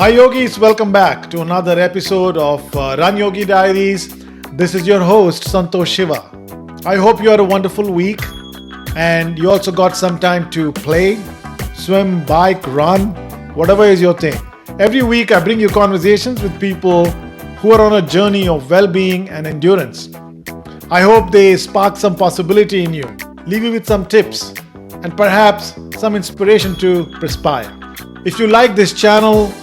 Hi yogis, welcome back to another episode of RunYogi Diaries. This is your host Santosh Shiva. I hope you had a wonderful week and you also got some time to play, swim, bike, run, whatever is your thing. Every week I bring you conversations with people who are on a journey of well-being and endurance. I hope they spark some possibility in you, leave you with some tips and perhaps some inspiration to perspire. If you like this channel,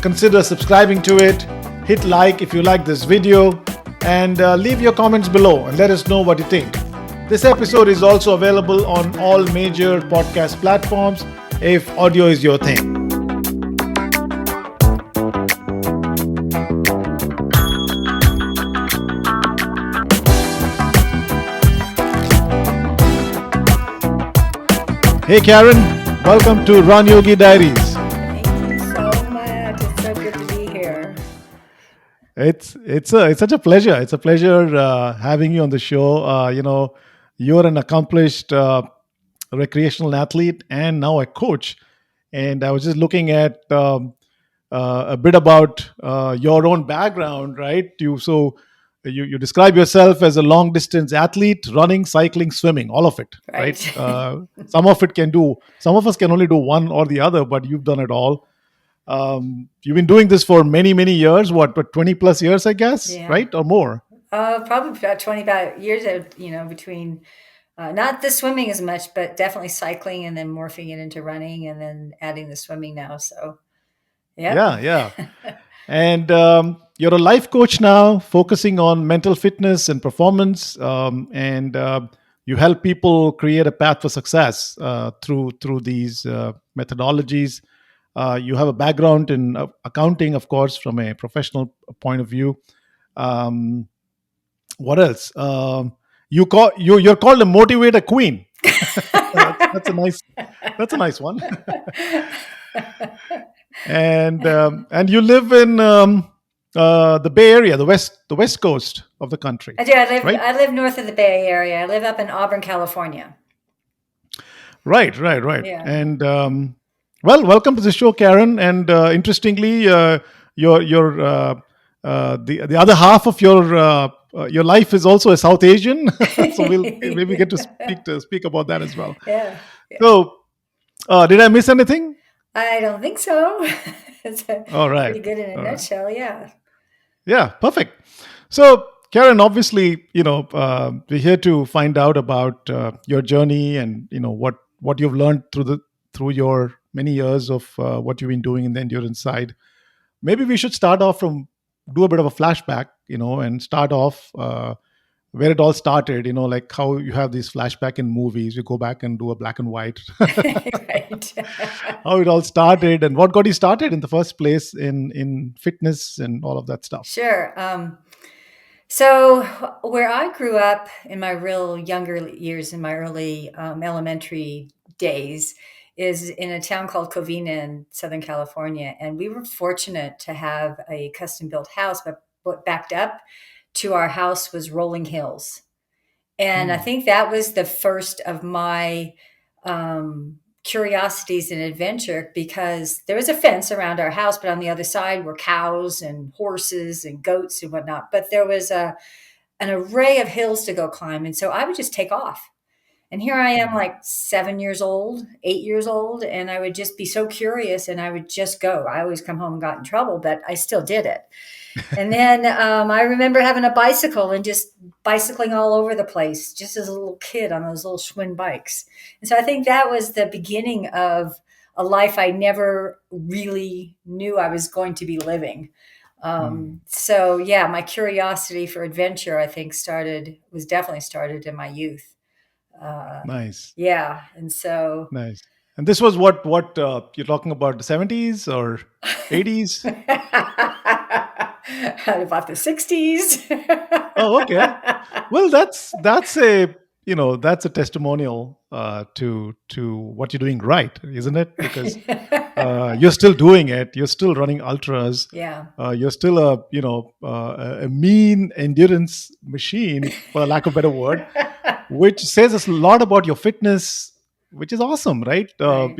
consider subscribing to it, hit like if you like this video, and leave your comments below and let us know what you think. This episode is also available on all major podcast platforms if audio is your thing. Hey Karen, welcome to RunYogi Diaries. It's such a pleasure. It's a pleasure having you on the show. You're an accomplished recreational athlete and now a coach. And I was just looking at a bit about your own background, right? You describe yourself as a long distance athlete, running, cycling, swimming, all of it, right? Some of us can only do one or the other, but you've done it all. You've been doing this for many, many years, but 20 plus years, I guess, right? Or more? Probably about 25 years, between not the swimming as much, but definitely cycling and then morphing it into running and then adding the swimming now. So, Yeah. And you're a life coach now, focusing on mental fitness and performance. And you help people create a path for success through these methodologies. You have a background in accounting, of course, from a professional point of view. What else? You're called a motivator queen. that's a nice one. And you live in the Bay Area, the West Coast of the country. I do. I live north of the Bay Area. I live up in Auburn, California. Right. Yeah. And welcome to the show, Karen. And interestingly, your the other half of your life is also a South Asian, so we'll maybe get to speak about that as well. Yeah. So, did I miss anything? I don't think so. It's All right. pretty good in a nutshell. Yeah. Yeah, perfect. So, Karen, obviously, we're here to find out about your journey and what you've learned through your many years of what you've been doing in the endurance side. Maybe we should do a bit of a flashback, and start off where it all started. Like how you have these flashback in movies. You go back and do a black and white. Right. How it all started and what got you started in the first place in fitness and all of that stuff. Sure. So where I grew up in my real younger years, in my early elementary days, is in a town called Covina in Southern California. And we were fortunate to have a custom built house, but what backed up to our house was rolling hills. And I think that was the first of my curiosities and adventure, because there was a fence around our house, but on the other side were cows and horses and goats and whatnot. But there was an array of hills to go climb. And so I would just take off. And here I am, like 7 years old, 8 years old, and I would just be so curious and I would just go. I always come home and got in trouble, but I still did it. And then I remember having a bicycle and just bicycling all over the place, just as a little kid on those little Schwinn bikes. And so I think that was the beginning of a life I never really knew I was going to be living. So yeah, my curiosity for adventure, I think, was definitely started in my youth. Nice. Yeah. And so Nice. And this was what you're talking about, the 70s or 80s? About the 60s. Oh, okay. Well, that's a testimonial to what you're doing right, isn't it? Because you're still doing it. You're still running ultras. Yeah. You're still a mean endurance machine, for a lack of a better word, which says a lot about your fitness, which is awesome, right? Right.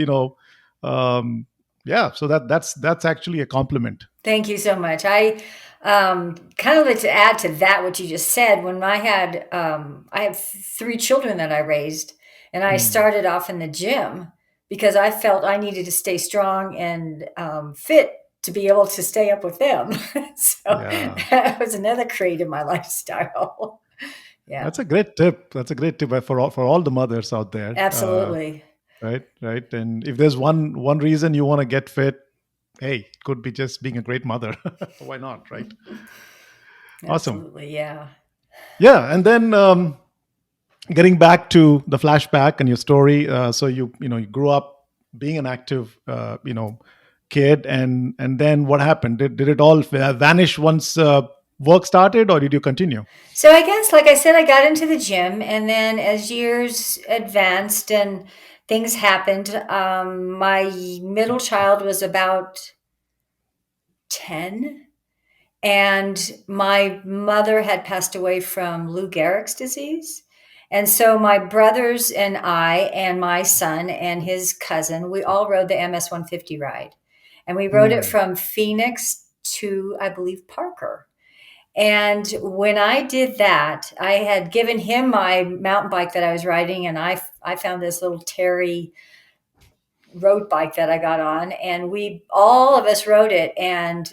Yeah, so that's actually a compliment. Thank you so much. I kind of like to add to that what you just said. When I have three children that I raised, and I Hmm. started off in the gym because I felt I needed to stay strong and fit to be able to stay up with them. So Yeah, that was another trait in my lifestyle. Yeah, that's a great tip. That's a great tip for all the mothers out there. absolutely. Right, right. And if there's one reason you want to get fit, hey, it could be just being a great mother. Why not, right? Awesome. Absolutely. Yeah. Yeah, and then getting back to the flashback and your story. So you grew up being an active kid, and then what happened? Did it all vanish once work started, or did you continue? So I guess, like I said, I got into the gym, and then as years advanced and things happened, my middle child was about 10, and my mother had passed away from Lou Gehrig's disease. And so my brothers and I and my son and his cousin, we all rode the MS 150 ride. And we rode it Hmm. from Phoenix to, I believe, Parker. And when I did that, I had given him my mountain bike that I was riding, and I found this little Terry road bike that I got on, and we all of us rode it, and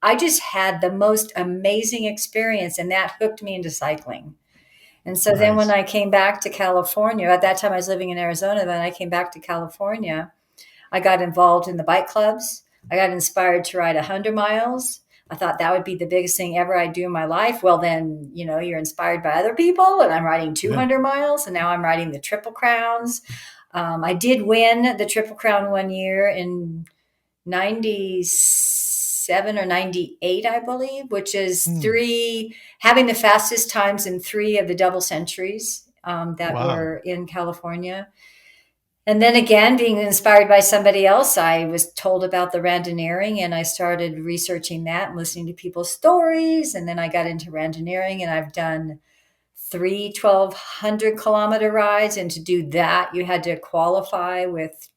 I just had the most amazing experience, and that hooked me into cycling. And so then when Nice. I came back to California, at that time I was living in Arizona, then I came back to California, I got involved in the bike clubs. I got inspired to ride 100 miles. I thought that would be the biggest thing ever I'd do in my life. Well, then, you're inspired by other people, and I'm riding Yeah. 200 miles, and now I'm riding the Triple Crowns. I did win the Triple Crown one year in 97 or 98, I believe, which is Hmm. having the fastest times in three of the double centuries that Wow. were in California. And then again, being inspired by somebody else, I was told about the Randonneuring, and I started researching that and listening to people's stories. And then I got into Randonneuring, and I've done three 1,200-kilometer rides. And to do that, you had to qualify with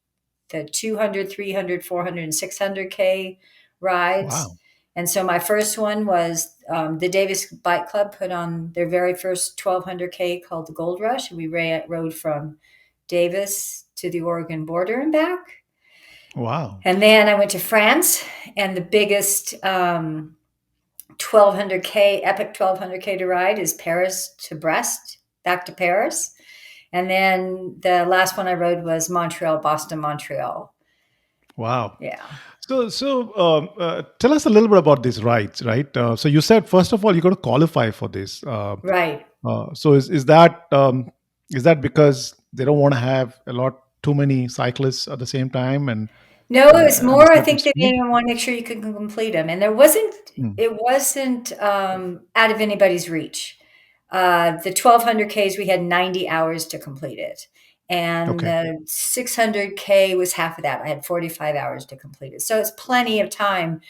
the 200, 300, 400, and 600K rides. Wow. And so my first one was the Davis Bike Club put on their very first 1,200K called the Gold Rush. And we rode from Davis to the Oregon border and back. Wow. And then I went to France, and the biggest 1,200K, epic 1,200K to ride is Paris to Brest, back to Paris. And then the last one I rode was Montreal, Boston, Montreal. Wow. Yeah. So, tell us a little bit about these rides, right? So you said first of all you got to qualify for this. Right. So is that because they don't want to have a lot too many cyclists at the same time No, it was and a more, I certain think they speed? didn't want to make sure you could complete them. And Hmm. it wasn't out of anybody's reach. The 1,200Ks, we had 90 hours to complete it. And Okay. the 600K was half of that. I had 45 hours to complete it. So it's plenty of time.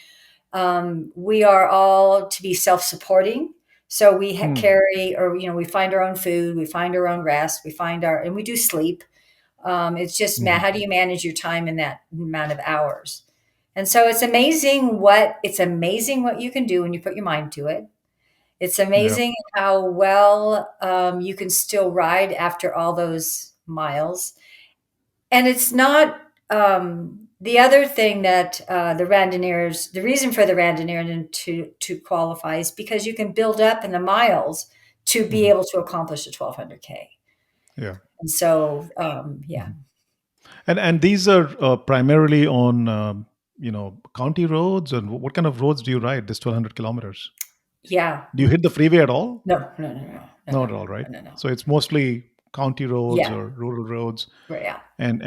We are all to be self-supporting. So we Hmm. carry, or, we find our own food, we find our own rest, and we do sleep. It's just Hmm. how do you manage your time in that amount of hours? And so it's amazing what you can do when you put your mind to it. It's Yeah. amazing how well you can still ride after all those miles. And it's not the other thing that the reason for the randonneur to qualify is because you can build up in the miles to be Hmm. able to accomplish a 1,200K. Yeah. And so, yeah, Mhm. And these are primarily on county roads, and what kind of roads do you ride this 1,200 kilometers? yeah. Do you hit the freeway at all? No, no, no, no, no, Not no, at all, right? no, no, no. So it's mostly county roads Yeah, or rural roads. right, yeah. And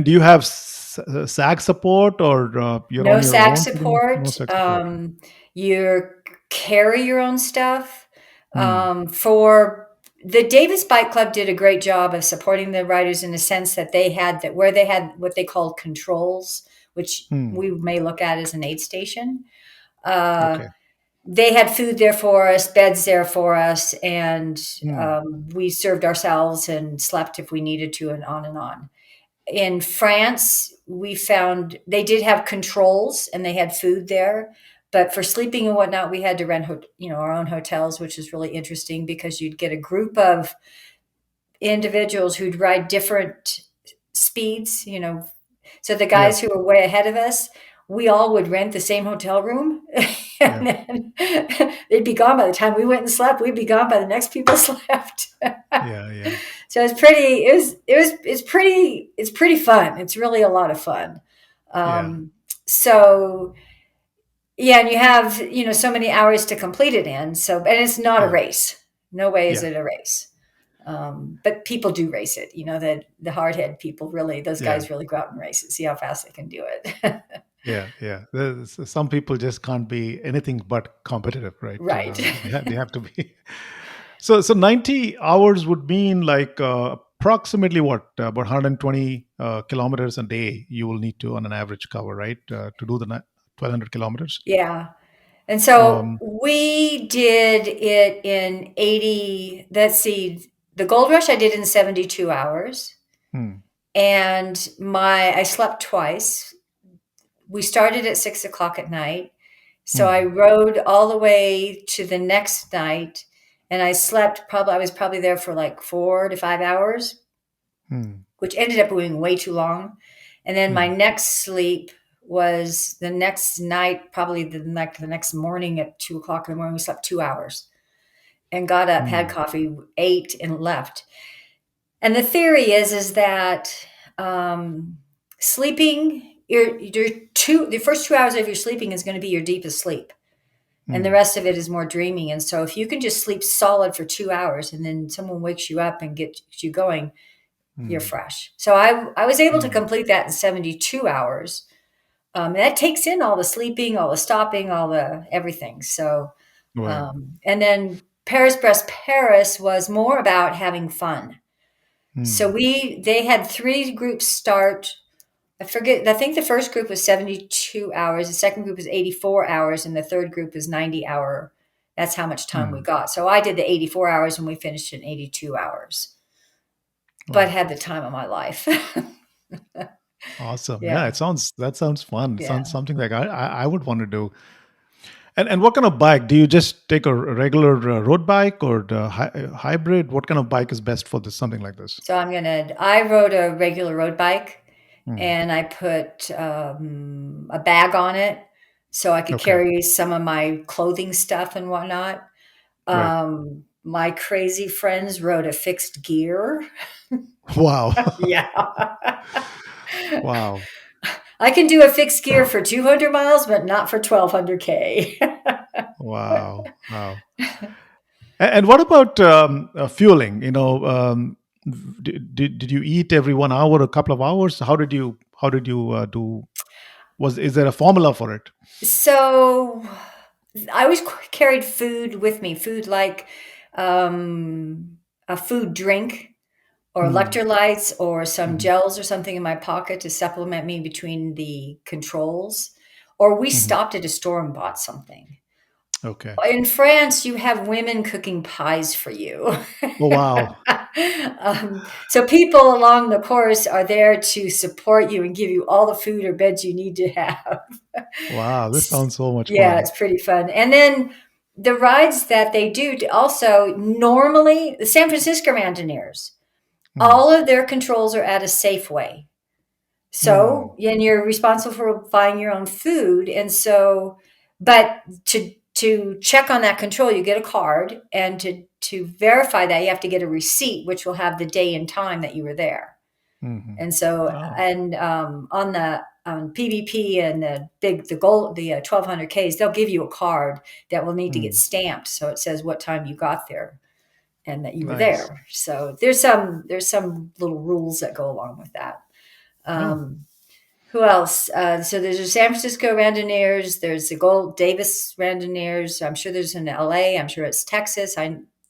do you have SAG support, or you're No on your SAC own pretty much? No support. SAG support. You carry your own stuff. Hmm. For the Davis Bike Club did a great job of supporting the riders in the sense that where they had what they called controls, which Hmm. we may look at as an aid station. Uh, Okay. they had food there for us, beds there for us, and Hmm. we served ourselves and slept if we needed to, and on and on. In France, we found they did have controls and they had food there. But for sleeping and whatnot, we had to rent, our own hotels, which is really interesting because you'd get a group of individuals who'd ride different speeds, So the Yeah. guys who were way ahead of us, we all would rent the same hotel room, Yeah. and then they'd be gone by the time we went and slept. We'd be gone by the next people slept. Yeah. Yeah. So it's pretty. It's pretty fun. It's really a lot of fun. Yeah. So yeah, and you have so many hours to complete it in. So and it's not a Yeah. race. No way is Yeah. it a race. But people do race it. The hard head people really, those Yeah. guys really go out and race it, see how fast they can do it. Yeah. Yeah. Some people just can't be anything but competitive, right? Right. They have to be. So 90 hours would mean like approximately what about 120 kilometers a day you will need to on an average cover, right? To do the 1200 kilometers. Yeah. And so Um, we did it in 80. Let's see, the Gold Rush I did in 72 hours. hmm, And I slept twice. We started at 6 o'clock at night. So I hmm, rode all the way to the next night and I was probably there for like 4 to 5 hours, hmm, which ended up being way too long. And then my hmm, next sleep was the next night, probably the next morning at 2 o'clock in the morning. We slept 2 hours and got up, had hmm, coffee, ate, and left. And the theory is that sleeping, the first 2 hours of your sleeping is going to be your deepest sleep, and the hmm, rest of it is more dreaming. And so, if you can just sleep solid for 2 hours, and then someone wakes you up and gets you going, you're hmm, fresh. So I was able to hmm. complete that in 72 hours. And that takes in all the sleeping, all the stopping, all the everything. So, Right. and then Paris Paris was more about having fun. So Hmm, they had three groups start. I forget. I think the first group was 72 hours. The second group was 84 hours, and the third group was 90 hour. That's how much time we hmm. got. So I did the 84 hours, and we finished in 82 hours. But Wow. had the time of my life. Awesome. Yeah, Yeah, that sounds fun. It sounds yeah. something like I would want to do. And what kind of bike? Do you just take a regular road bike or the hybrid? What kind of bike is best for this something like this? So I rode a regular road bike, Hmm. and I put a bag on it so I could Okay. carry some of my clothing stuff and whatnot. Right. My crazy friends rode a fixed gear. Wow. Yeah. Wow. I can do a fixed gear for 200 miles, but not for 1200K. Wow. Wow. And what about fueling? Did you eat every 1 hour, a couple of hours? How did you do? Is there a formula for it? So I always carried food with me, food like a food drink or Hmm. electrolytes or some Hmm. gels or something in my pocket to supplement me between the controls. Or we Hmm. stopped at a store and bought something. Okay. In France, you have women cooking pies for you. Oh wow. So people along the course are there to support you and give you all the food or beds you need to have. Wow. This sounds so much Yeah, fun. it's pretty fun. And then the rides that they do also normally the San Francisco Mountaineers, Hmm. all of their controls are at a Safeway. Hmm. So, and you're responsible for buying your own food. And so, but to check on that control, you get a card, and to verify that, you have to get a receipt, which will have the day and time that you were there. Hmm. And so, Oh. and on the PVP and the gold, the 1200Ks, they'll give you a card that will need to get Hmm. stamped, so it says what time you got there and that you were Nice. there. So there's some little rules that go along with that. Oh. Um, who else? So there's the San Francisco Randonneurs. There's the Gold Davis Randonneurs. I'm sure there's in LA. I'm sure it's Texas.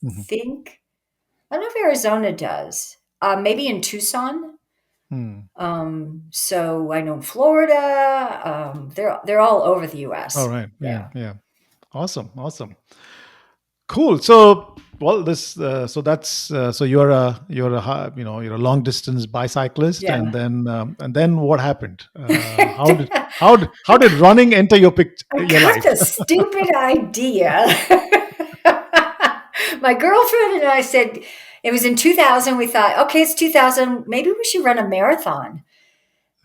Hmm. Think I don't know if Arizona does. Maybe in Tucson. Hmm. So I know Florida. They're all over the All U.S. right. Yeah. Yeah. Yeah. Awesome. Awesome. Cool. So, well, this so that's so you're a long distance bicyclist, Yeah. and then what happened? How did running enter I your got life? the stupid idea. My girlfriend and I said, it was in 2000. We thought, okay, it's 2000. Maybe we should run a marathon.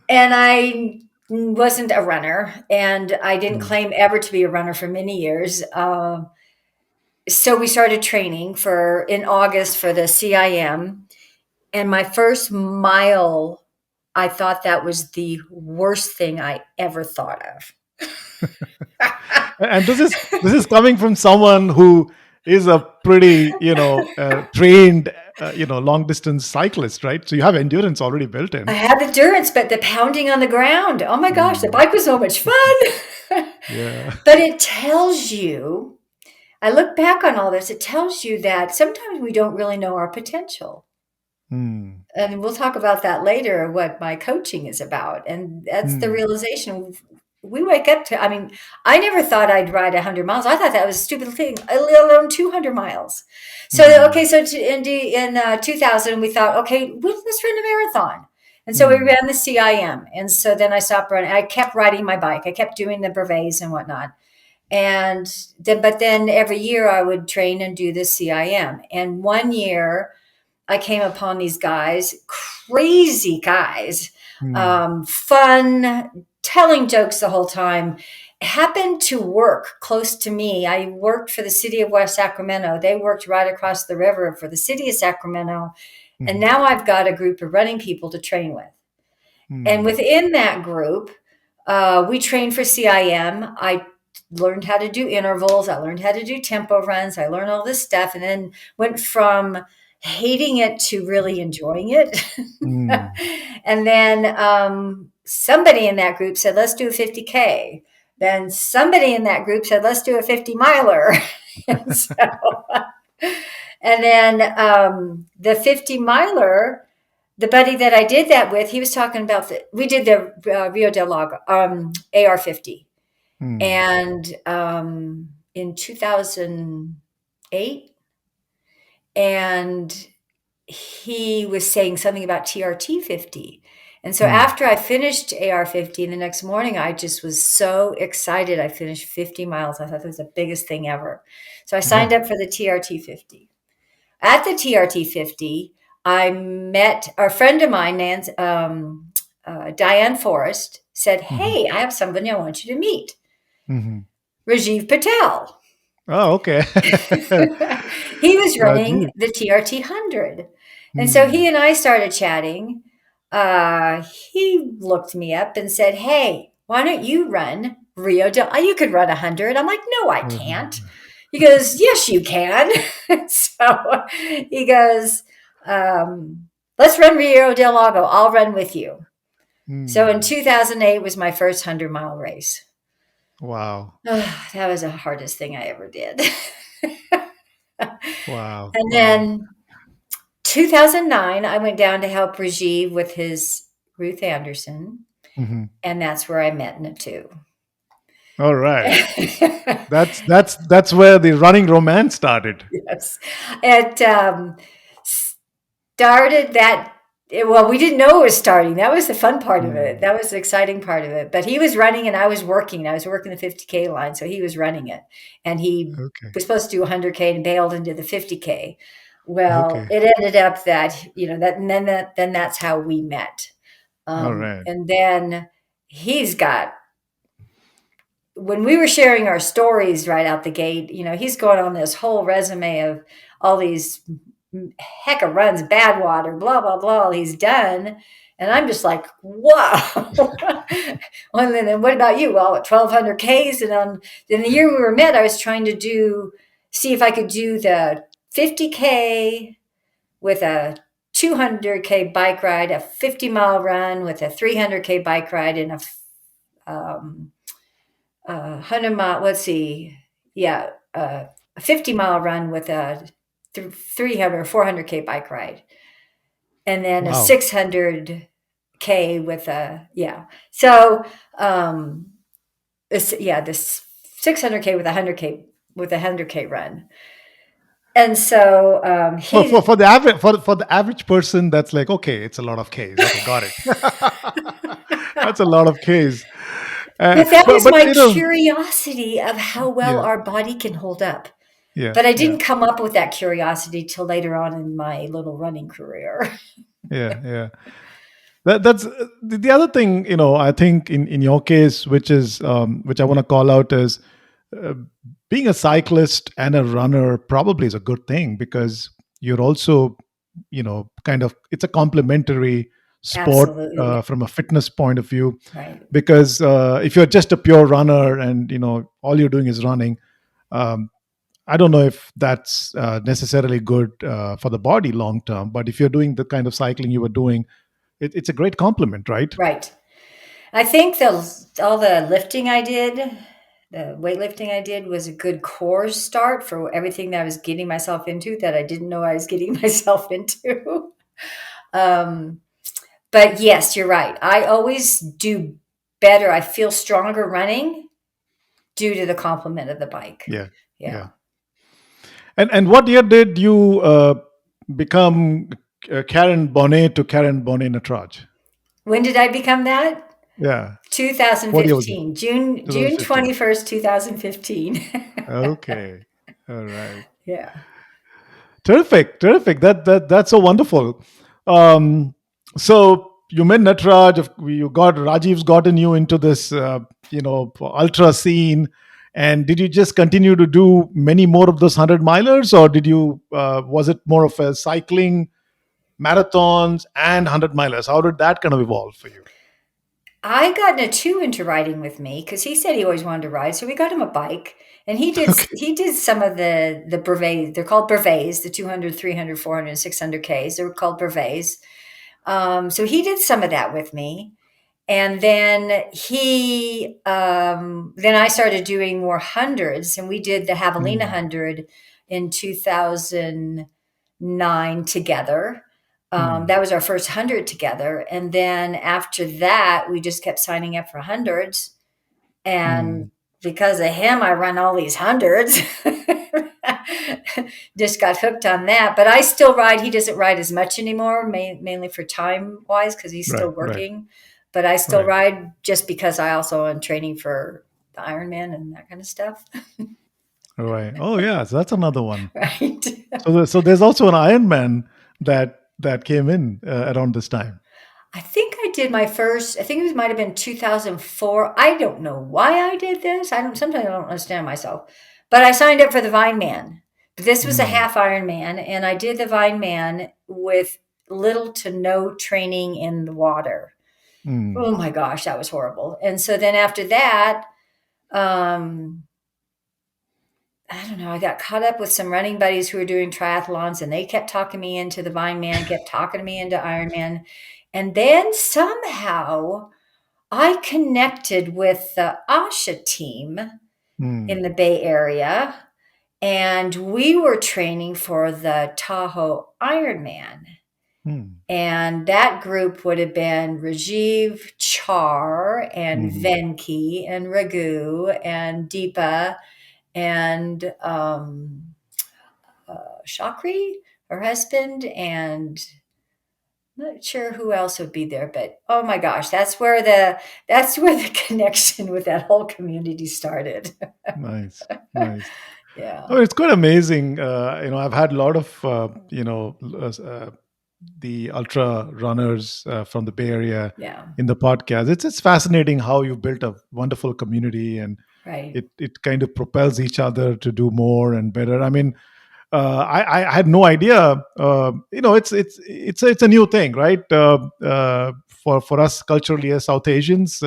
And I wasn't a runner, and I didn't Mm, claim ever to be a runner for many years. So we started training for in August for the CIM. And my first mile, I thought that was the worst thing I ever thought of. and this is coming from someone who is a pretty trained long distance cyclist, right? So you have endurance already built I in. had endurance, but the pounding on the ground, oh my gosh, the Mm, bike was so much fun. yeah. But it tells you, I look back on all this, it tells you that sometimes we don't really know our potential. Mm, And we'll talk about that later, what my coaching is about. And that's the mm, realization we wake up to. I mean, I never thought I'd ride 100 miles. I thought that was a stupid thing, let alone 200 miles. So, okay, mm, so in 2000, we thought, okay, let's run a marathon. And so we mm, ran the CIM. And so then I stopped running. I kept riding my bike. I kept doing the brevets and whatnot. But then every year I would train and do the CIM. And one year, I came upon these guys, crazy guys, mm, fun, telling jokes the whole time. Happened to work close to me. I worked for the city of West Sacramento. They worked right across the river for the city of Sacramento. And mm, now I've got a group of running people to train with. And mm, within that group, we trained for CIM. I learned how to do intervals. I learned how to do tempo runs. I learned all this stuff and then went from hating it to really enjoying it. mm. And then somebody in that group said, let's do a 50K. Then somebody in that group said, let's do a 50 miler. and so, and then the 50 miler, the buddy that I did that with, he was talking about we did the Rio del Lago AR50. Mm, And in 2008, and he was saying something about TRT 50. And so mm. after I finished AR50 the next morning, I just was so excited. I finished 50 miles. I thought that was the biggest thing ever. So I signed Yeah. up for the TRT 50. At the TRT 50, I met a friend of mine, Diane Forrest, said, Hmm. hey, I have somebody I want you to meet. Hmm. Rajiv Patel. Oh, okay. He was running Rajiv. the TRT 100. And so he Hmm. and I started chatting. He looked me up and said, hey, why don't you run you could run 100. I'm like, no, I can't. He goes, yes, you can. So he goes, let's run Rio del Lago. I'll run with you. So in Hmm. 2008 was my first 100-mile race. Wow. That was the hardest thing I ever did. Wow. And Wow. then 2009, I went down to help Rajiv with his Ruth Anderson, Hmm. and that's where I met Natu. All right. That's where the running romance started. Yes. It started that, well, we didn't know it was starting. That was the fun part of it. Hmm. That was the exciting part of it. But he was running and I was working. I was working the 50K line, so he was running it. And he Okay. was supposed to do 100K and bailed into the 50K. Well, Okay. it ended up that, and then that's how we met. All right. And then he's got, when we were sharing our stories right out the gate, he's going on this whole resume of all these heck of runs, bad water, blah, blah, blah, he's done. And I'm just like, wow. Well, then what about you? Well, 1,200 Ks. And then the year we were met, I was trying to see if I could do the 50K with a 200K bike ride, a 50-mile run with a 300K bike ride, and um, 100-mile, let's see, yeah, a 50-mile run with a 300 or 400K bike ride, and then a Wow. 600K with yeah. So, this 600K with a 100K run. And so For the average for the average person, that's like, okay, it's a lot of Ks. Okay, got it. That's a lot of Ks. but that was But my you know, curiosity of how well yeah, our body can hold up. yeah, But I yeah, didn't come up with that curiosity till later on in my little running career. yeah, yeah. That's the other thing. I think in your case, which I want to call out is uh, being a cyclist and a runner probably is a good thing because you're also kind of it's a complementary sport Absolutely. from a fitness point of view Right. because if you're just a pure runner and all you're doing is running, um, I don't know if that's necessarily good for the body long term, but if you're doing the kind of cycling you were doing, it's a great compliment, right? Right. I think all the lifting I did, the weightlifting I did was a good core start for everything that I was getting myself into that I didn't know I was getting myself into. um, but yes, you're right. I always do better. I feel stronger running due to the complement of the bike. Yeah, Yeah. yeah. And what year did you become Karen Bonnet to Karen Bonnet Natraj? When did I become that? Yeah. What year was it? 2015, June 2015. 21st, 2015. Okay. All right. Yeah. Terrific, terrific. That's so wonderful. Um, so you met Natraj. You got Rajiv's gotten you into this, ultra scene. And did you just continue to do many more of those 100 milers, or did you? Was it more of a cycling, marathons, and 100 milers? How did that kind of evolve for you? I got Natu into riding with me because he said he always wanted to ride. So we got him a bike, and Okay. he did some of the brevets. They're called brevets, the 200, 300, 400, 600 Ks. They're called brevets. So he did some of that with me. And then I started doing more hundreds, and we did the Javelina Hmm. 100 in 2009 together. Hmm. That was our first 100 together. And then after that, we just kept signing up for hundreds. And Hmm. because of him, I run all these hundreds. Just got hooked on that. But I still ride. He doesn't ride as much anymore, mainly for time wise, because he's still Right. Right. working. But I still Right. ride just because I also am training for the Ironman and that kind of stuff. Right. Oh, yeah. So that's another one. Right. So there's also an Ironman that came in around this time. I think I did my first, I think it might have been 2004. I don't know why I did this. Sometimes I don't understand myself, but I signed up for the Vine Man. But this was a Hmm. half Ironman, and I did the Vine Man with little to no training in the water. Hmm. Oh my gosh, that was horrible. And so then after that, um, I don't know, I got caught up with some running buddies who were doing triathlons, and they kept talking me into the Vine Man, kept talking me into Ironman. And then somehow I connected with the Asha team in Hmm. the Bay Area, and we were training for the Tahoe Ironman. Hmm. And that group would have been Rajiv, Char, and Hmm. Venki, and Raghu, and Deepa, and Shakri, her husband, and not sure who else would be there, but oh my gosh, that's where the connection with that whole community started. Nice. Nice. Yeah, Oh, it's quite amazing. I've had a lot of the ultra runners from the Bay Area yeah, in the podcast. It's fascinating how you've built a wonderful community, and right, it kind of propels each other to do more and better. I mean, I had no idea. It's a new thing, right? For us culturally as South Asians,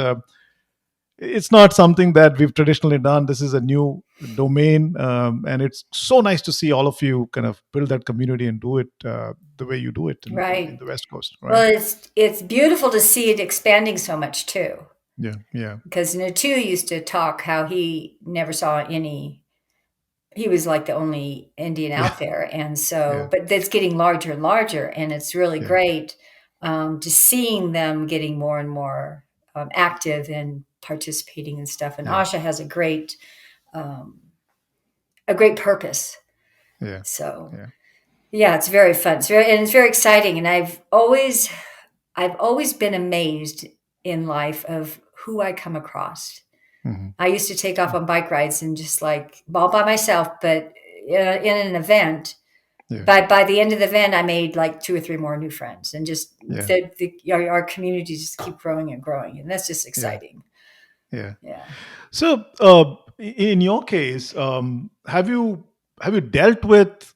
it's not something that we've traditionally done. This is a new domain, and it's so nice to see all of you kind of build that community and do it the way you do it in right. the West Coast, right? Well, it's beautiful to see it expanding so much too. Yeah, yeah, Because Natu used to talk how he never saw any. He was like the only Indian yeah, out there, and yeah, so but that's getting larger and larger, and it's really yeah, great to seeing them getting more and more active and participating and stuff. And yeah, Asha has um, a great purpose Yeah. So Yeah. yeah, it's very fun. It's very exciting. And I've always been amazed in life of who I come across. Hmm. I used to take off on bike rides and just like all by myself, but in an event, Yeah. by the end of the event, I made like two or three more new friends, and just Yeah. our community just keep growing and growing, and that's just Yeah. exciting. Yeah. Yeah. So, in your case, have you dealt with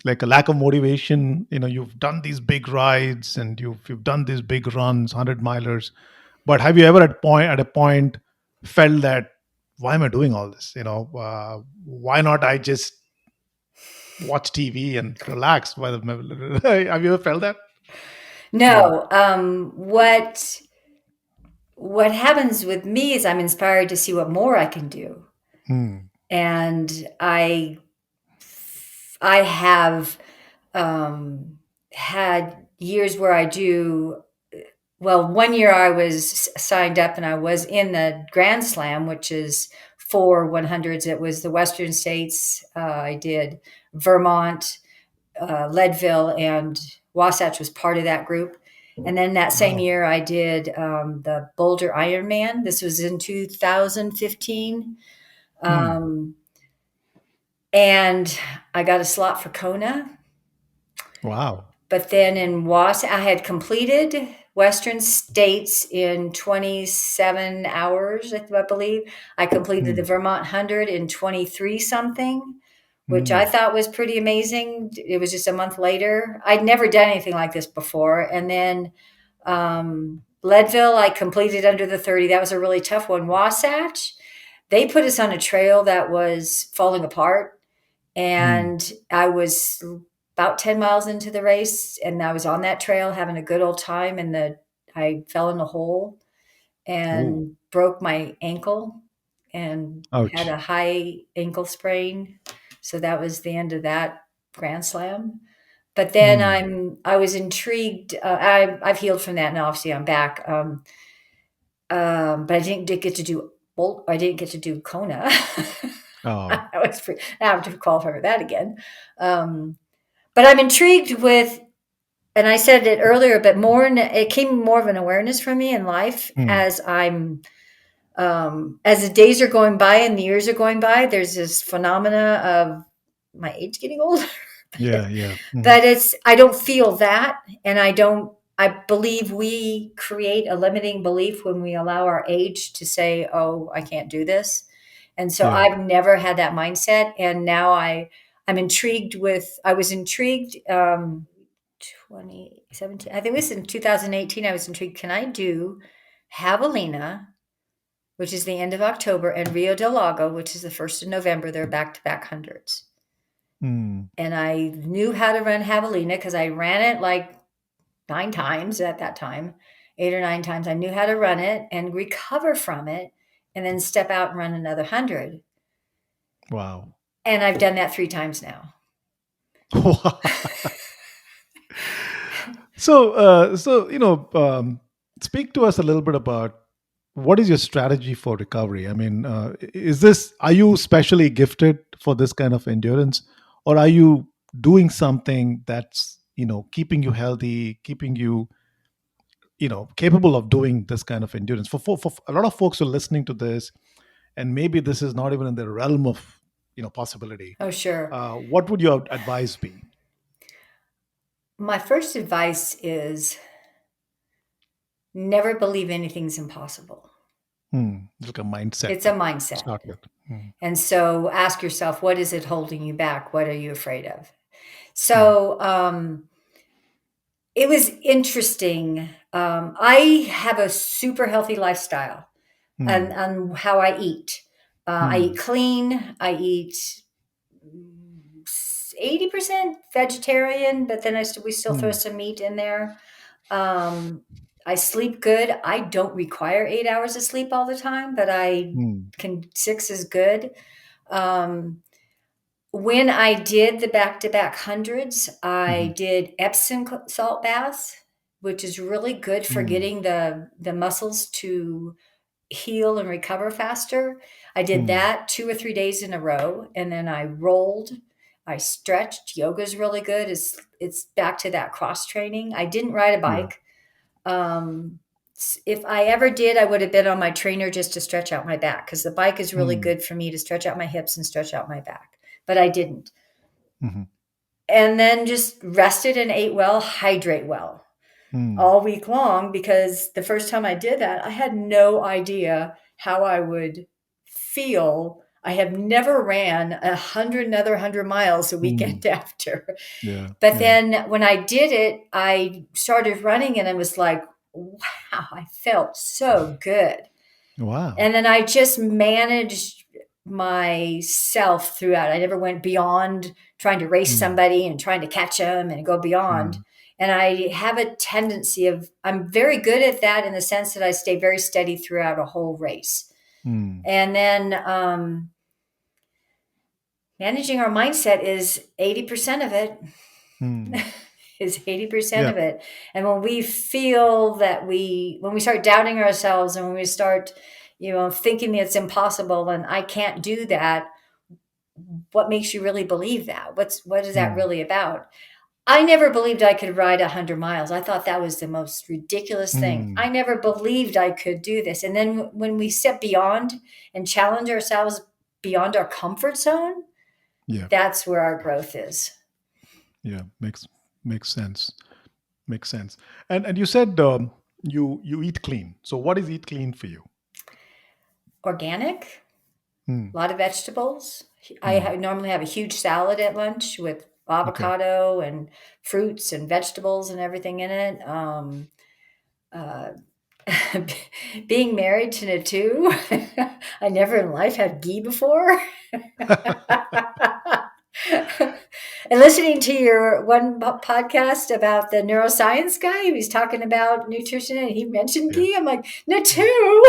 like a lack of motivation? You've done these big rides and you've done these big runs, 100 milers, but have you ever at a point felt that, why am I doing all this? Why not I just watch TV and relax? Have you ever felt that? Yeah. No. What happens with me is I'm inspired to see what more I can do, Hmm. and I have had years where I do well. One year I was signed up and I was in the Grand Slam, which is for 100s. It was the Western States. I did Vermont, Leadville, and Wasatch was part of that group. And then that same Wow. year, I did the Boulder Ironman. This was in 2015. Hmm. Um, and I got a slot for Kona. Wow. But then in I had completed Western States in 27 hours, I believe. I completed the Hmm. Vermont 100 in 23 something, which I Hmm. thought was pretty amazing. It was just a month later. I'd never done anything like this before. And then Leadville, I completed under the 30. That was a really tough one. Wasatch, they put us on a trail that was falling apart, Hmm. and I was about 10 miles into the race, and I was on that trail having a good old time, and I fell in a hole Oh, and broke my ankle and had ouch. a high ankle sprain. So that was the end of that Grand Slam. But then Hmm. I was intrigued. I've healed from that, and obviously I'm back. But I didn't get to do I didn't get to do Kona. Oh. I was I have to qualify for that again. Um, but I'm intrigued with, and I said it earlier, but it came more of an awareness for me in life Hmm. as as the days are going by and the years are going by. There's this phenomena of my age getting older, Yeah. Yeah. Hmm. but I don't feel that, and I believe we create a limiting belief when we allow our age to say, "Oh, I can't do this." And so Yeah. I've never had that mindset, and now I'm intrigued with. I was intrigued 2017. I think it was in 2018. I was intrigued. Can I do Javelina, which is the end of October, and Rio del Lago, which is the 1st of November? They're back to back hundreds. Hmm. And I knew how to run Javelina because I ran it like 9 times at that time, 8 or 9 times. I knew how to run it and recover from it, and then step out and run another 100. Wow. And I've done that 3 times now. So speak to us a little bit about what is your strategy for recovery. I mean, are you specially gifted for this kind of endurance, or are you doing something that's keeping you healthy, keeping you capable of doing this kind of endurance? For a lot of folks who are listening to this, and maybe this is not even in the realm of possibility, Oh, sure. what would your advice be? My first advice is never believe anything's impossible. It's like a mindset It's a to mindset. start with. And so ask yourself, what is it holding you back? What are you afraid of? Hmm. So it was interesting. I have a super healthy lifestyle Hmm. and how I eat. I Hmm. eat clean. I eat 80% vegetarian, but then we still throw Hmm. some meat in there. Um, I sleep good. I don't require 8 hours of sleep all the time, but I Hmm. can, 6 is good. Um, when I did the back to back hundreds, I Mhm. did Epsom salt baths, which is really good for Mm. getting the muscles to heal and recover faster. I did Mm. that 2 or 3 days in a row, and then I rolled. I stretched. Yoga's really good. It's back to that cross training. I didn't ride a Yeah. bike. Um, if I ever did, I would have been on my trainer just to stretch out my back, because the bike is really Mm. good for me to stretch out my hips and stretch out my back. But I didn't. Mm-hmm. And then just rested and ate well, hydrate well Mm. all week long, because the first time I did that, I had no idea how I would feel. I have never ran another 100 miles a Mm. weekend after. Yeah. But Yeah. then when I did it, I started running and I was like, wow, I felt so good. Wow. And then I just managed myself throughout. I never went beyond trying to race Mm. somebody and trying to catch them and go beyond. Mm. And I have a tendency of, I'm very good at that in the sense that I stay very steady throughout a whole race. Mm. And then managing our mindset is 80% of it. Mm. Is 80% Yeah. of it. And when we feel that when we start doubting ourselves and when we start, thinking it's impossible and I can't do that, what makes you really believe that? What is that Mm. really about? I never believed I could ride 100 miles. I thought that was the most ridiculous thing. Mm. I never believed I could do this. And then when we step beyond and challenge ourselves beyond our comfort zone, Yeah. that's where our growth is. Yeah. Makes sense. Makes sense. And you said you eat clean. So what is eat clean for you? Organic, Mm. a lot of vegetables. Mm. Normally have a huge salad at lunch with Okay. avocado and fruits and vegetables and everything in it. Uh, being married to Natu, I never in life had ghee before. And listening to your one podcast about the neuroscience guy, he was talking about nutrition and he mentioned Yeah. ghee. I'm like, Mm. Natu.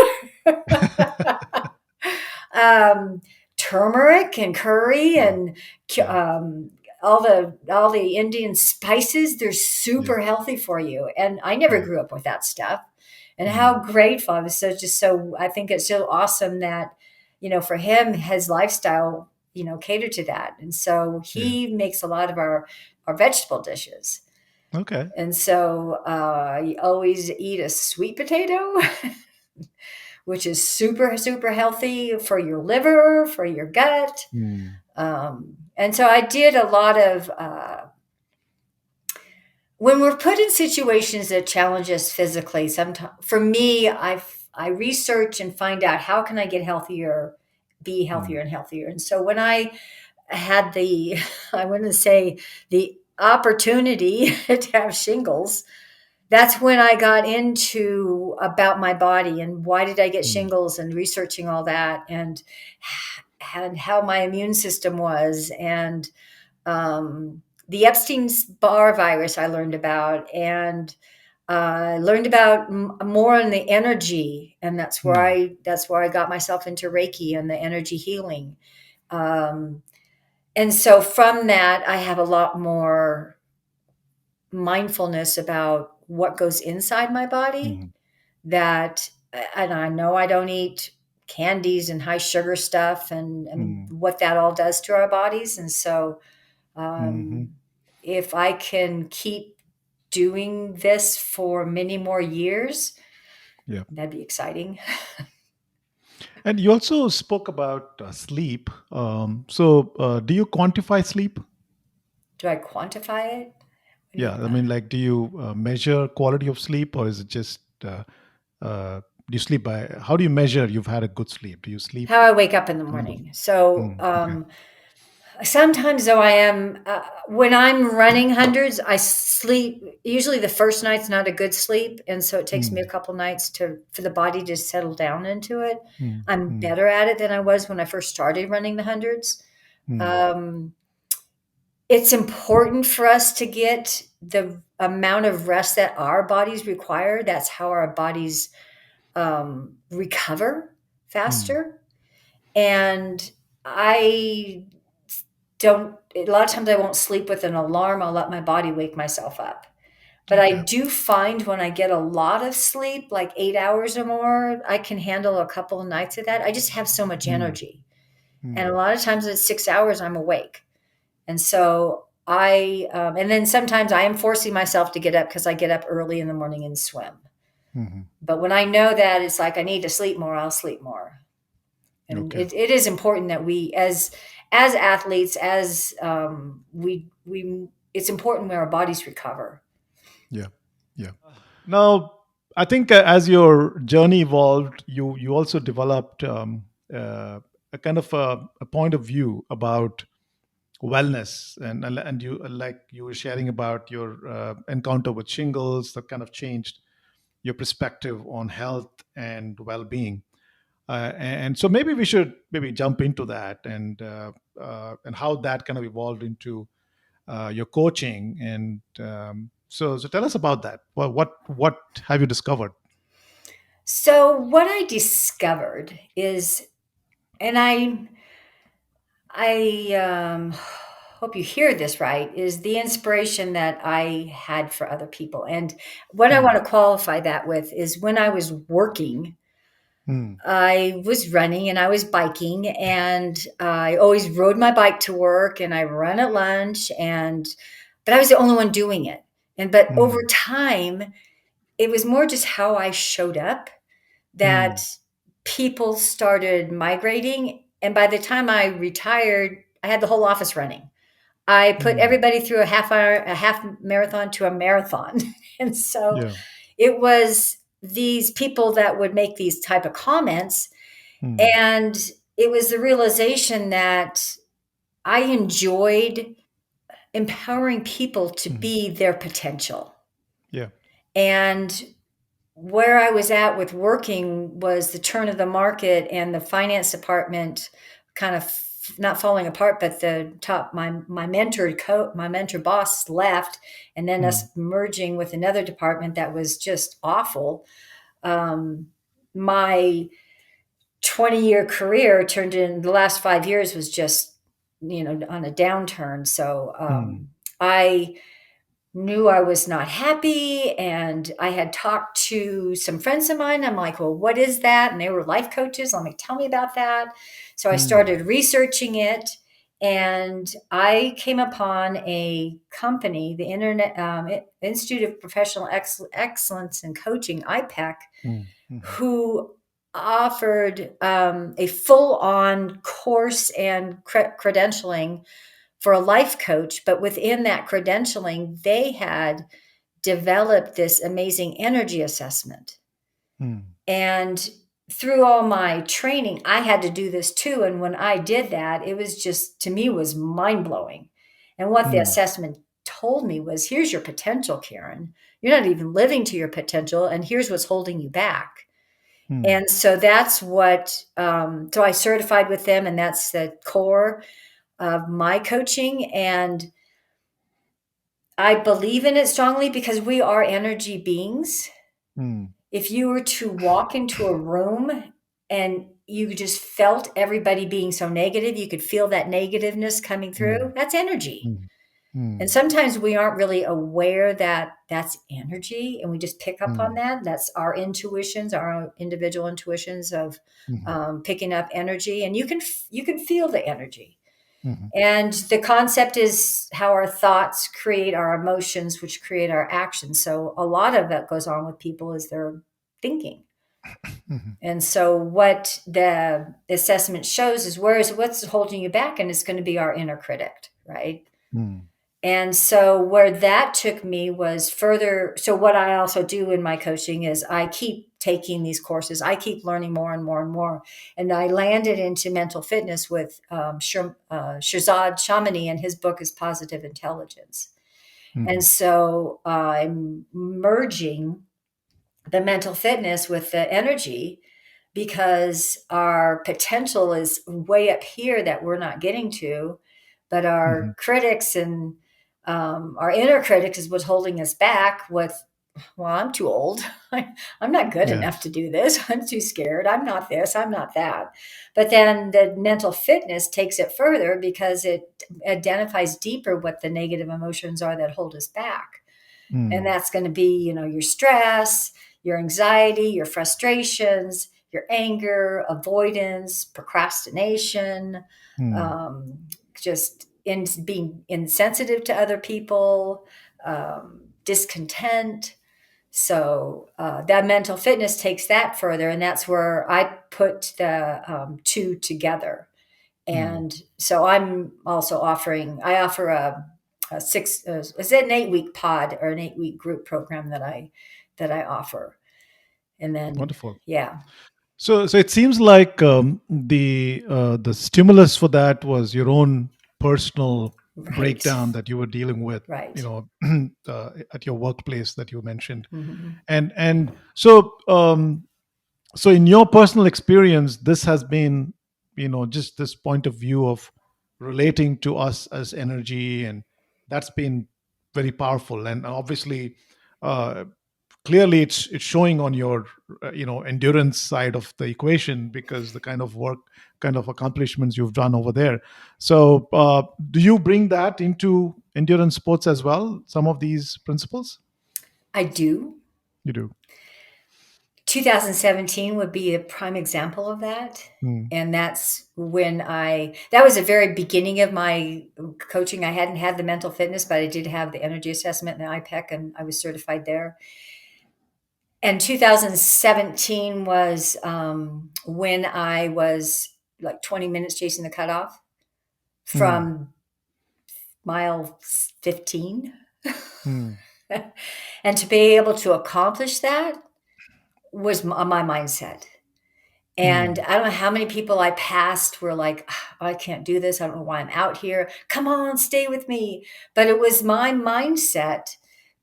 um, Turmeric and curry Wow. and Yeah. um, all the Indian spices. They're Yeah. super healthy for you. And I never Yeah. grew up with that stuff. And how Mm. grateful I was. I think it's so awesome that, for him, his lifestyle, catered to that. And so Yeah. he makes a lot of our vegetable dishes. Okay. And so you always eat a sweet potato, which is super, super healthy for your liver, for your gut. Mm. And so I did a lot of, when we're put in situations that challenge us physically, sometimes for me, I research and find out how can I get healthier, be Mm. healthier and healthier. And so when I had I want to say the opportunity to have shingles, that's when I got into about my body and why did I get Mm. shingles and researching all that and how my immune system was and the Epstein's Barr virus I learned about and learned about more on the energy, and Mm. that's where I got myself into Reiki and the energy healing. Um, and so from that, I have a lot more mindfulness about what goes inside my body. Mm. And I know I don't eat candies and high sugar stuff, and Mm. what that all does to our bodies. And so Mhm. um, if I can keep doing this for many more years, Yeah. that'd be exciting. And you also spoke about sleep. Do you quantify sleep? Do I quantify it? What do Yeah, you, I mean, like, do you measure quality of sleep, or is it just do you sleep by? How do you measure you've had a good sleep? Do you sleep? how I wake up in the Kind of. morning. So Okay. sometimes though I am when I'm running hundreds, I sleep. Usually the first night's not a good sleep, and so it takes me a Mm. couple nights for the body to settle down into it. Mm. I'm Mm. better at it than I was when I first started running the hundreds. Mm. Um, it's important for us to get the amount of rest that our bodies require. That's how our bodies recover Mm. faster. And I don't, a lot of times I won't sleep with an alarm. I'll let my body wake myself up. But I Okay. do find when I get a lot of sleep, like 8 hours or more, I can handle a couple of nights of that. I just have so much Mm. energy. And a Mm. lot of times at 6 hours, I'm awake. And so and then sometimes I am forcing myself to get up because I get up early in the morning and swim. Hmm. But when I know that it's like I need to sleep more, I'll sleep more. And Okay. it is important that we, as athletes, as we, it's important when our bodies recover. Yeah. Yeah. Now, I think as your journey evolved, you also developed a kind of a point of view about wellness, and you, like you were sharing about your encounter with shingles, that kind of changed your perspective on health and well-being. And so maybe we should maybe jump into that, and how that kind of evolved into your coaching. And so tell us about that. What have you discovered? So what I discovered is, and I hope you hear this right, is the inspiration that I had for other people. And what I Hmm. want to qualify that with is when I was working, Hmm. I was running and I was biking, and I always rode my bike to work and I run at lunch, but I was the only one doing it. But over Hmm. time, it was more just how I showed up that Hmm. people started migrating. And by the time I retired, I had the whole office running. I put Hmm. everybody through a half marathon to a marathon. And so Yeah. it was these people that would make these type of comments. Hmm. And it was the realization that I enjoyed empowering people to Hmm. be their potential. Yeah. And where I was at with working was the turn of the market and the finance department kind of not falling apart, but my mentor boss left, and then Hmm. us merging with another department that was just awful. My 20-year career turned in the last 5 years was just, on a downturn. So Hmm. I knew I was not happy. And I had talked to some friends of mine. I'm like, well, what is that? And they were life coaches. I'm like, tell me about that. So I Hmm. started researching it. And I came upon a company, the Institute of Professional Excellence in Coaching, IPEC, Hmm. Hmm. who offered a full on course and credentialing for a life coach. But within that credentialing, they had developed this amazing energy assessment. Hmm. And through all my training, I had to do this too. And when I did that, it was just, to me, was mind blowing. And what the Hmm. assessment told me was, here's your potential, Karen. You're not even living to your potential. And here's what's holding you back. Hmm. And so that's what, so I certified with them, and that's the core of my coaching. And I believe in it strongly because we are energy beings. Hmm. If you were to walk into a room and you just felt everybody being so negative, you could feel that negativeness coming Hmm. through. That's energy. Hmm. Hmm. And sometimes we aren't really aware that that's energy, and we just pick up on Hmm. that. That's our intuitions, our individual intuitions of Hmm. picking up energy, and you can feel the energy. Hmm. And the concept is how our thoughts create our emotions, which create our actions. So a lot of that goes on with people is their thinking. Hmm. And so what the assessment shows is what's holding you back, and it's going to be our inner critic, right? Hmm. And so where that took me was further. So what I also do in my coaching is I keep taking these courses. I keep learning more and more and more. And I landed into mental fitness with Shirzad Shamani, and his book is Positive Intelligence. And Hmm. so I'm merging the mental fitness with the energy, because our potential is way up here that we're not getting to, but Hmm. our critics and our inner critic is what's holding us back with, well, I'm too old. I'm not good Yeah. enough to do this. I'm too scared. I'm not this. I'm not that. But then the mental fitness takes it further because it identifies deeper what the negative emotions are that hold us back. And Hmm. that's going to be, your stress, your anxiety, your frustrations, your anger, avoidance, procrastination, Hmm. um, just in being insensitive to other people, discontent. So that mental fitness takes that further, and that's where I put the two together. And so I'm also offering. I offer a six. Is it an 8-week pod or an 8-week group program that I offer? And then Wonderful. yeah, So it seems like the stimulus for that was your own personal right, breakdown that you were dealing with, you right. know, at your workplace that you mentioned, Hmm. and so in your personal experience, this has been, just this point of view of relating to us as energy, and that's been very powerful, and obviously, uh, clearly it's showing on your endurance side of the equation, because the kind of work, kind of accomplishments you've done over there. So do you bring that into endurance sports as well, some of these principles? I do. You do. 2017 would be a prime example of that. Mm, And that's when that was the very beginning of my coaching. I hadn't had the mental fitness, but I did have the energy assessment and the IPEC, and I was certified there. And 2017 was when I was like 20 minutes chasing the cutoff mm, from mile 15. mm, And to be able to accomplish that was my mindset. And mm, I don't know how many people I passed were like, "Ah, I can't do this. I don't know why I'm out here. Come on, stay with me." But it was my mindset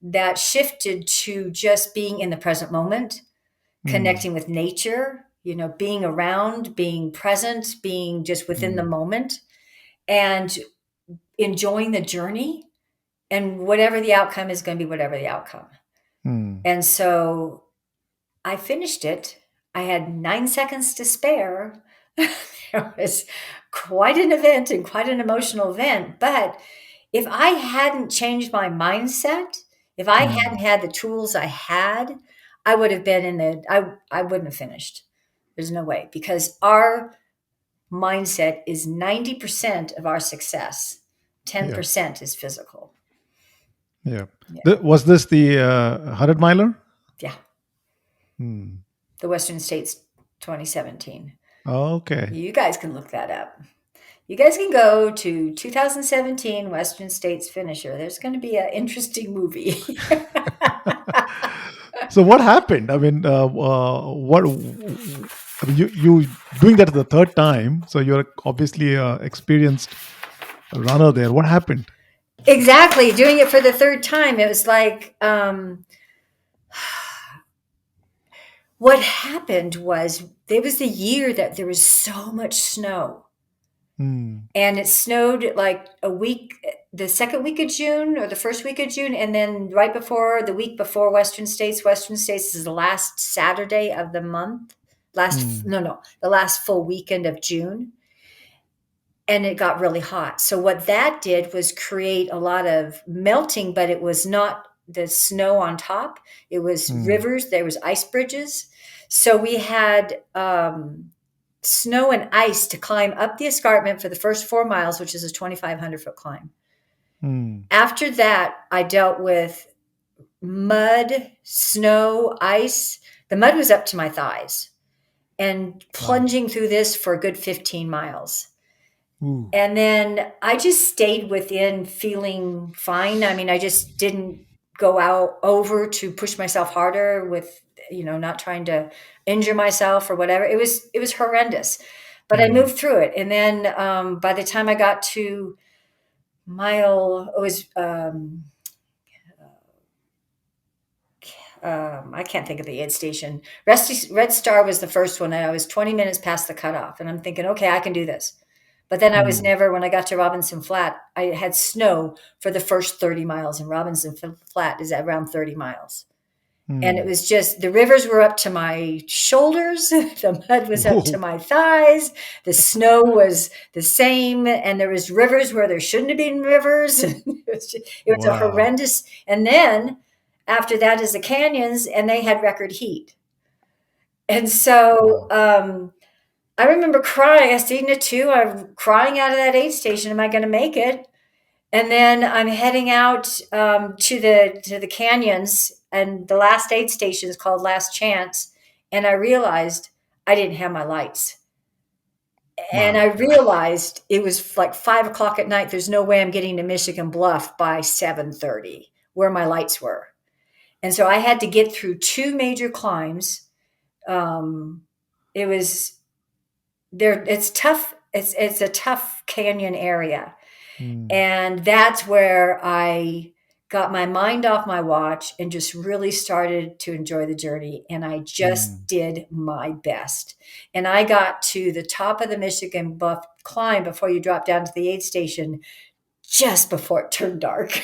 that shifted to just being in the present moment, mm, connecting with nature, being around, being present, being just within the mm, moment and enjoying the journey. And whatever the outcome is going to be, whatever the outcome. mm. And so I finished it. I had 9 seconds to spare. It was quite an event and quite an emotional event. But if I hadn't changed my mindset, if I hadn't Mm. had the tools I had, I would have been I wouldn't have finished. There's no way, because our mindset is 90% of our success. Yeah, 10% is physical. yeah. Yeah. Was this the 100 miler? Yeah. Hmm. The Western States 2017. Okay. You guys can look that up. You guys can go to 2017 Western States Finisher. There's going to be an interesting movie. So what happened? I mean, what? I mean, you doing that the third time, so you're obviously a experienced runner there. What happened? Exactly. Doing it for the third time. It was like, what happened was there was the year that there was so much snow. Hmm. And it snowed like a week, the second week of June or the first week of June. And then right before the week before Western States is the last Saturday of the month. Hmm. The last full weekend of June. And it got really hot. So what that did was create a lot of melting, but it was not the snow on top. It was Hmm. rivers. There was ice bridges. So we had snow and ice to climb up the escarpment for the first 4 miles, which is a 2,500-foot climb. Hmm. After that, I dealt with mud, snow, ice. The mud was up to my thighs and Wow. plunging through this for a good 15 miles. Ooh. And then I just stayed within feeling fine. I mean, I just didn't go out over to push myself harder with, not trying to injure myself or whatever. It was horrendous, but I Hmm. moved through it. And then by the time I got to it was I can't think of the aid station. Red Star was the first one, and I was 20 minutes past the cutoff. And I'm thinking, okay, I can do this. But then I was Hmm. never, when I got to Robinson Flat, I had snow for the first 30 miles, and Robinson Flat is at around 30 miles. And it Hmm. was just the rivers were up to my shoulders, the mud was up to Whoa. my thighs, the snow was the same, and there was rivers where there shouldn't have been rivers. It was a Wow. horrendous. And then after that is the canyons, and they had record heat. And so Wow. I remember crying. I see Natu. I'm crying out of that aid station. Am I going to make it? And then I'm heading out to the canyons, and the last aid station is called Last Chance. And I realized I didn't have my lights. And I Wow. realized it was like 5 o'clock at night. There's no way I'm getting to Michigan Bluff by 7:30, where my lights were. And so I had to get through two major climbs. Um, it was there. It's tough. It's a tough canyon area. Mm, And that's where I got my mind off my watch and just really started to enjoy the journey. And I just mm, did my best. And I got to the top of the Michigan Bluff climb before you drop down to the aid station just before it turned dark.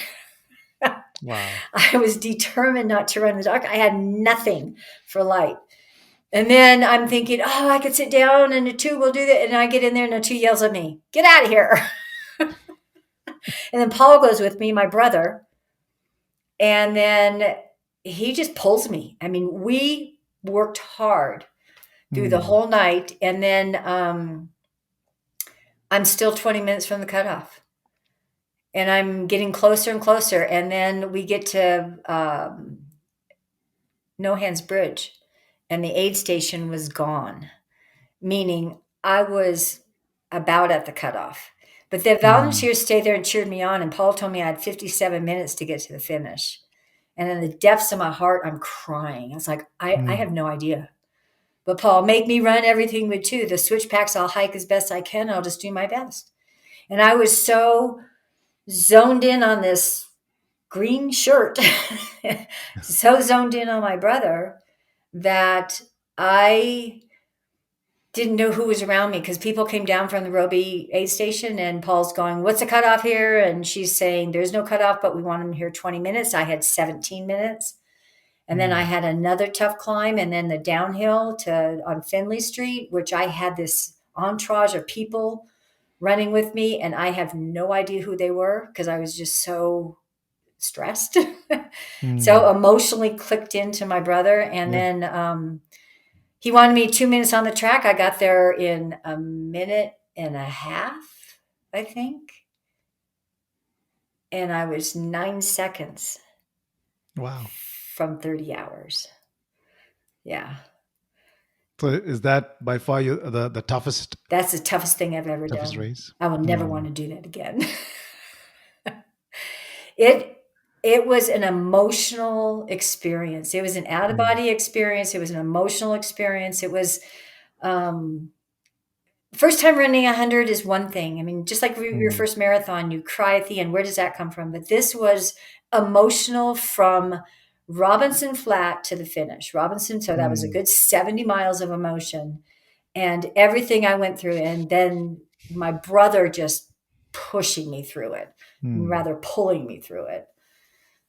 wow. I was determined not to run in the dark. I had nothing for light. And then I'm thinking, oh, I could sit down and Natu will do that. And I get in there and Natu yells at me, get out of here. And then Paul goes with me, my brother. And then he just pulls me. I mean, we worked hard through the Mm, whole night. And then I'm still 20 minutes from the cutoff. And I'm getting closer and closer. And then we get to No Hands Bridge, and the aid station was gone, meaning I was about at the cutoff. But the mm, volunteers stayed there and cheered me on. And Paul told me I had 57 minutes to get to the finish. And in the depths of my heart, I'm crying. I was like, I mm, have no idea. But Paul, make me run everything with two. The switch packs, I'll hike as best I can. I'll just do my best. And I was so zoned in on this green shirt, so zoned in on my brother that I didn't know who was around me because people came down from the Roby aid station and Paul's going, what's the cutoff here? And she's saying, there's no cutoff, but we want him here 20 minutes. I had 17 minutes. And then I mm, had another tough climb and then the downhill to on Finley Street, which I had this entourage of people running with me. And I have no idea who they were because I was just so stressed. So mm. emotionally clicked into my brother. And Yeah. then he wanted me 2 minutes on the track. I got there in a minute and a half, I think. And I was 9 seconds Wow. from 30 hours. Yeah. So is that by far the toughest That's the toughest thing I've ever toughest done. race? I will never want Mm, to do that again. it it was an emotional experience. It was an out of mm, body experience. It was an emotional experience. It was um first time running 100 is one thing. I mean, just like your mm, first marathon, you cry at the end. Where does that come from? But this was emotional from Robinson Flat to the finish. Robinson, so that was a mm, good 70 miles of emotion and everything I went through. And then my brother just pushing me through it, mm. rather pulling me through it.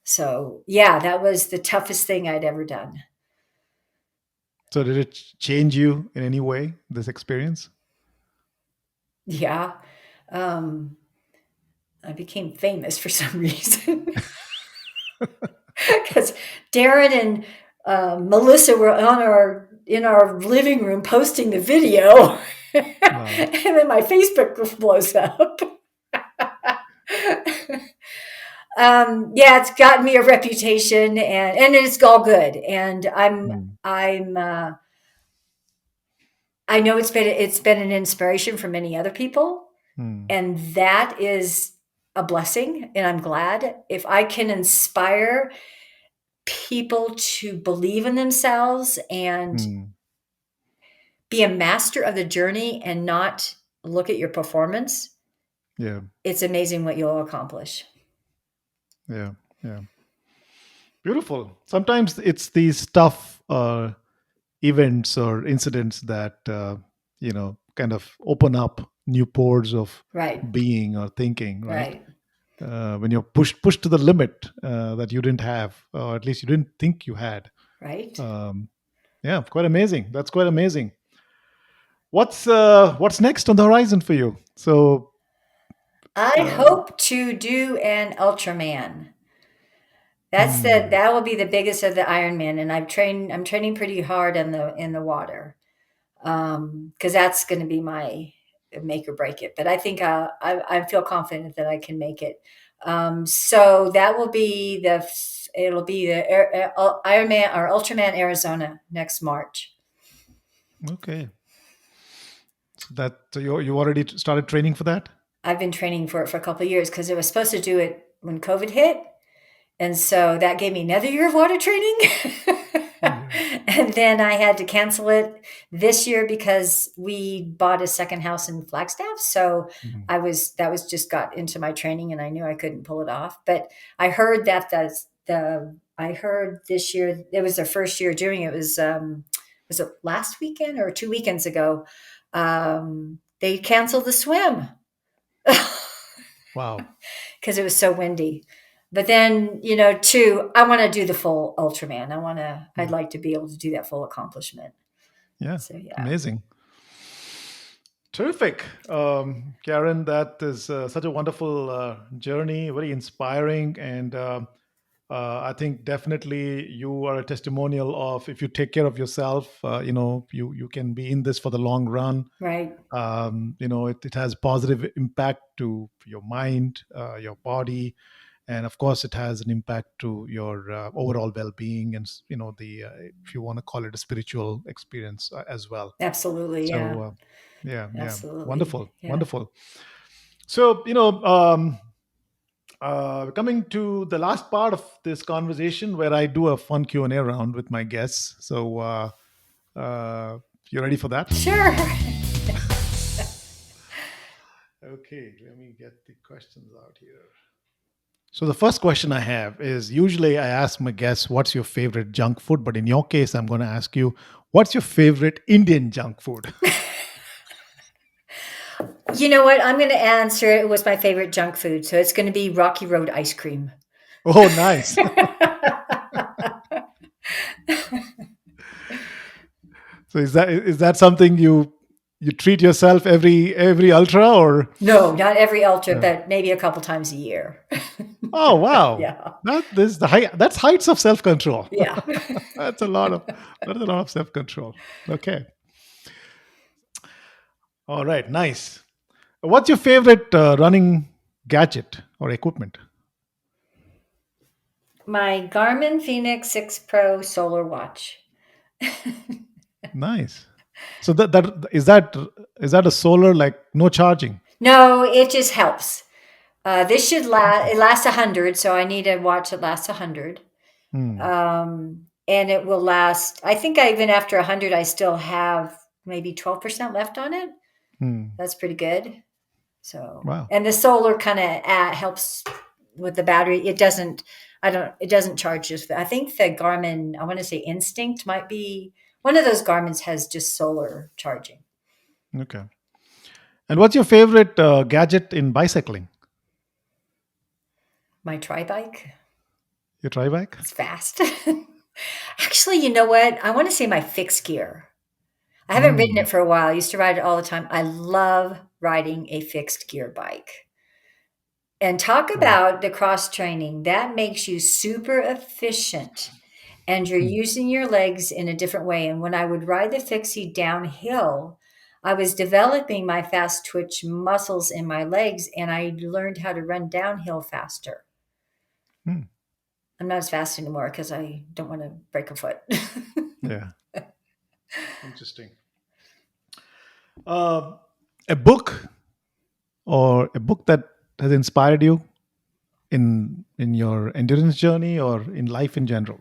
So, yeah, that was the toughest thing I'd ever done. So did it change you in any way, this experience? Yeah. Um, I became famous for some reason because Darren and Melissa were on our in our living room posting the video, and Wow. then my Facebook blows up. Yeah, it's gotten me a reputation, and it's all good. And Mm, I know it's been an inspiration for many other people, mm, and that is a blessing. And I'm glad if I can inspire people to believe in themselves and mm. be a master of the journey and not look at your performance. Yeah. It's amazing what you'll accomplish. Yeah. Yeah. Beautiful. Sometimes it's these tough events or incidents that kind of open up new pores of Right, being or thinking, right? right, When you're pushed to the limit that you didn't have, or at least you didn't think you had. right. Um, yeah, quite amazing. That's quite amazing. What's next on the horizon for you? So, I uh, hope to do an Ultraman. hmm, That will be the biggest of the Ironman, and I'm training pretty hard in the water, because that's going to be my make or break it. But I think I feel confident that I can make it. So that will be it'll be the Ironman or Ultraman Arizona next March. Okay. So you already started training for that? I've been training for it for a couple of years because it was supposed to do it when COVID hit. And so that gave me another year of water training. Yeah. And then I had to cancel it this year because we bought a second house in Flagstaff. So Mhm. that was just got into my training and I knew I couldn't pull it off. But I heard that I heard this year, it was their first year doing it. Was it last weekend or 2 weekends ago? They canceled the swim. Wow. Because it was so windy. But then, too, I want to do the full Ultraman. I'd Mm. like to be able to do that full accomplishment. Yeah. So, yeah. Amazing. Terrific. Karen, that is such a wonderful journey, very inspiring. And I think definitely you are a testimonial of if you take care of yourself, you can be in this for the long run. Right. It has positive impact to your mind, your body, and of course it has an impact to your overall well-being and the if you want to call it a spiritual experience as well. Absolutely. So Yeah. yeah, Absolutely. wonderful, Yeah. wonderful. So coming to the last part of this conversation where I do a fun Q&A round with my guests. So uh, you ready for that? Sure. Okay, let me get the questions out here. So the first question I have is usually I ask my guests, what's your favorite junk food? But in your case, I'm going to ask you, what's your favorite Indian junk food? You know what? I'm going to answer it was my favorite junk food. So it's going to be Rocky Road ice cream. Oh, nice. So is that something you treat yourself every ultra or? No, not every ultra, No. but maybe a couple times a year. Oh wow, Yeah. that's heights of self control. Yeah. that's a lot of that's a lot of self control. Okay, all right, nice. What's your favorite running gadget or equipment? My Garmin Phoenix 6 Pro solar watch. Nice. So that a solar like no charging? No, it just helps. This should last. Okay. It lasts 100, so I need a watch that lasts 100. Hmm. And it will last. I think even after 100, I still have maybe 12% left on it. Hmm. That's pretty good. So, Wow. and the solar kind of helps with the battery. It doesn't. I don't. It doesn't charge just. I think the Garmin. I want to say Instinct might be one of those Garmin's has just solar charging. Okay. And what's your favorite gadget in bicycling? My tri bike. Your tri bike? It's fast. Actually, you know what? I want to say my fixed gear. I haven't ridden Hmm. it for a while. I used to ride it all the time. I love riding a fixed gear bike. And talk Wow. about the cross training. That makes you super efficient and you're Hmm. using your legs in a different way. And when I would ride the fixie downhill, I was developing my fast twitch muscles in my legs and I learned how to run downhill faster. Hmm. I'm not as fast anymore because I don't want to break a foot. Yeah. Interesting. Uh, a book or a book that has inspired you in your endurance journey or in life in general?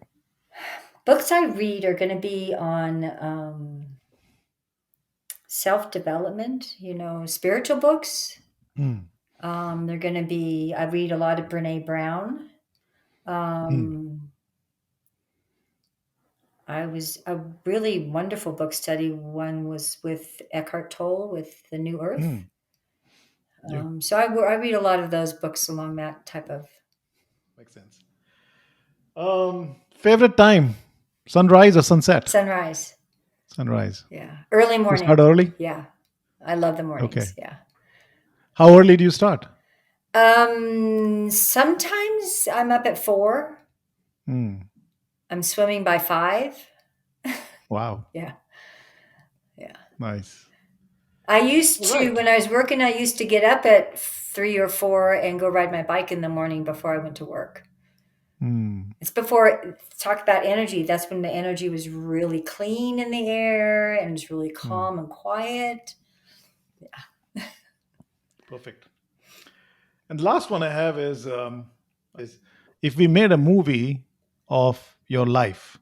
Books I read are going to be on self development, spiritual books. Hmm. They're going to be, I read a lot of Brene Brown. Hmm. Um, I was a really wonderful book study. One was with Eckhart Tolle with The New Hmm. Earth. Yeah, So I read a lot of those books along that type of makes sense. Favorite time, sunrise or sunset? sunrise. Sunrise. Yeah. Early You start morning. early. Yeah. I love the Okay. mornings. Yeah. How early do you start? Sometimes I'm up at 4. Hmm. I'm swimming by 5. Wow. Yeah. Yeah. Nice. I used to, Right. when I was working, I used to get up at 3 or 4 and go ride my bike in the morning before I went to work. It's before, talk about energy. That's when the energy was really clean in the air and it's really calm and quiet. Perfect. And the last one I have is if we made a movie of your life,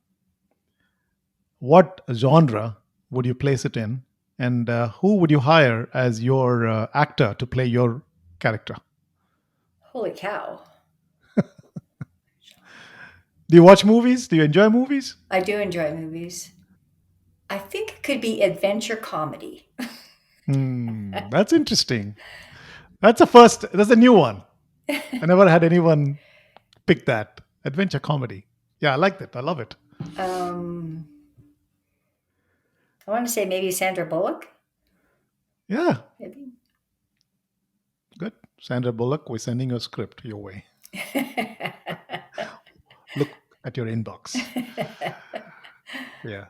what genre would you place it in? And who would you hire as your actor to play your character? Holy cow. Do you watch movies? Do you enjoy movies? I do enjoy movies. I think it could be adventure comedy. That's interesting. That's a first. That's a new one. I never had anyone pick that adventure comedy. Yeah, I like that. I love it. um, I want to say maybe Sandra Bullock. Yeah, Maybe. good. Sandra Bullock, we're sending a script your way. Look at your inbox. Yeah,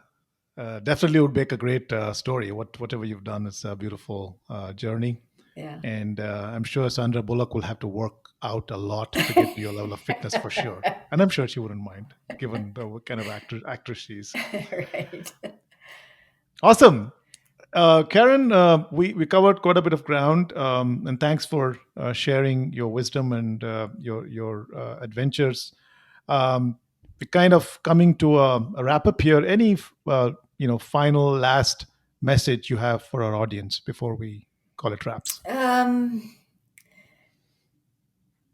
definitely would make a great story. Whatever you've done is a beautiful journey, Yeah. and I'm sure Sandra Bullock will have to work out a lot to get to your level of fitness for sure. And I'm sure she wouldn't mind, given the kind of actress she is. Right. Awesome. Karen, we covered quite a bit of ground, and thanks for sharing your wisdom and your adventures. We're kind of coming to a wrap up here. Any final last message you have for our audience before we call it wraps?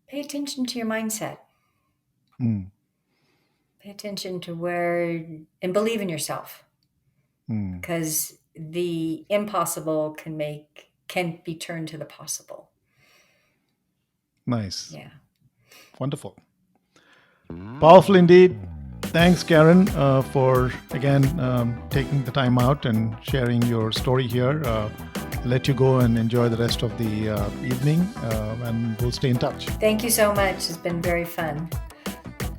Pay attention to your mindset. Mm, Pay attention to where, and believe in yourself, mm. because the impossible can be turned to the possible. Nice. Yeah. Wonderful. Powerful indeed. Thanks, Karen, for again taking the time out and sharing your story here. Let you go and enjoy the rest of the evening, and we'll stay in touch. Thank you so much. It's been very fun.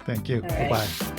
Thank you. All right. Bye-bye.